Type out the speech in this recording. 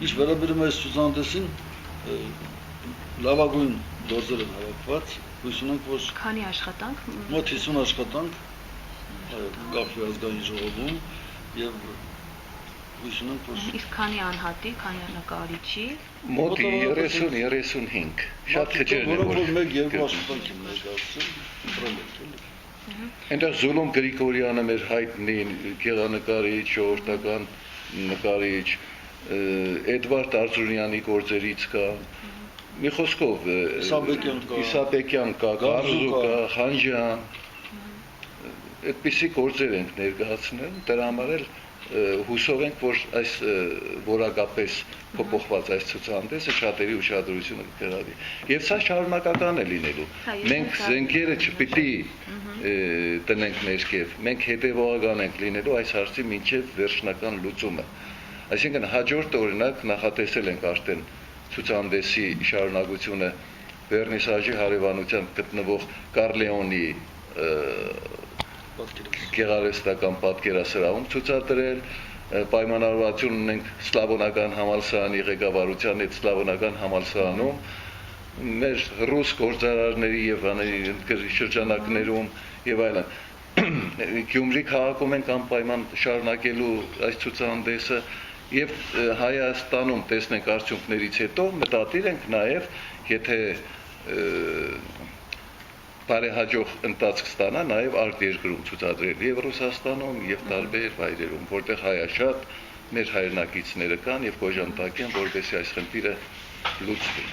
Ինչ վերաբերում է այս ցուցահանդեսին, լավագույն գործեր են հավաքված, հույս ունենք, որ քանի աշխատանք մոտ 50 աշխատանք Կապի ազգային ժողովում եւ հույս ունենք, որ իսկ քանի անհատի, քանի նկարիչի մոտ 30-35 շատ քիչերն են, որ մեկ-երկու աշխատանք են ներկայացրել, պրոյեկտ։ Այնտեղ Զուլում Գրիգորյանը մեր հայտնի գեղանկարիչ, ժողովրդական նկարիչ, Էդվարդ Արզուրյանի գործերից կա, մի խոսքով Իսաբեկյան կա, Գարզու կա, Խանջյան, այդպիսի գործեր ենք ներկայացնել, դրա համար էլ հուսով ենք, որ այս որակապես փոփոխված այս ցուցահանդեսը շատերի ուշադրությունը կգրավի։ Եվ սա շարունակական է լինելու։ Մենք զենքերը չպիտի տնենք ներքև, մենք հետևողական ենք լինելու այս հարցի մինչև վերջնական լուծումը։ Այսինքն հաջորդ օրինակ նախատեսել ենք արդեն ցուցահանդեսի շարունակությունը Վերնիսաժի հարևանությամբ գտնվող Կարլեոնի գեղարվեստական պատկերասրահում ցուցադրել, պայմանավորվածություն ունենք Սլավոնական համալսարանի ղեկավարության հետ Սլավոնական համալսարանում մեր ռուս գործարարների եւ շրջանակներում եւ այլն Գյումրի քաղաքում ենք անպայման շարունակելու այս ցուցահանդեսը եւ Հայաստանում տեսնենք արդյունքներից հետո մտադիր ենք նաեւ եթե բարեհաջող ընթացք ստանա նաև արտերկրում ցուցադրել եւ Ռուսաստանում եւ տարբեր վայրերում, որտեղ հայաշատ մեր հայրենակիցները կան եւ կոժանտակ են, որովհետեւ այս խնդիրը լուծվի։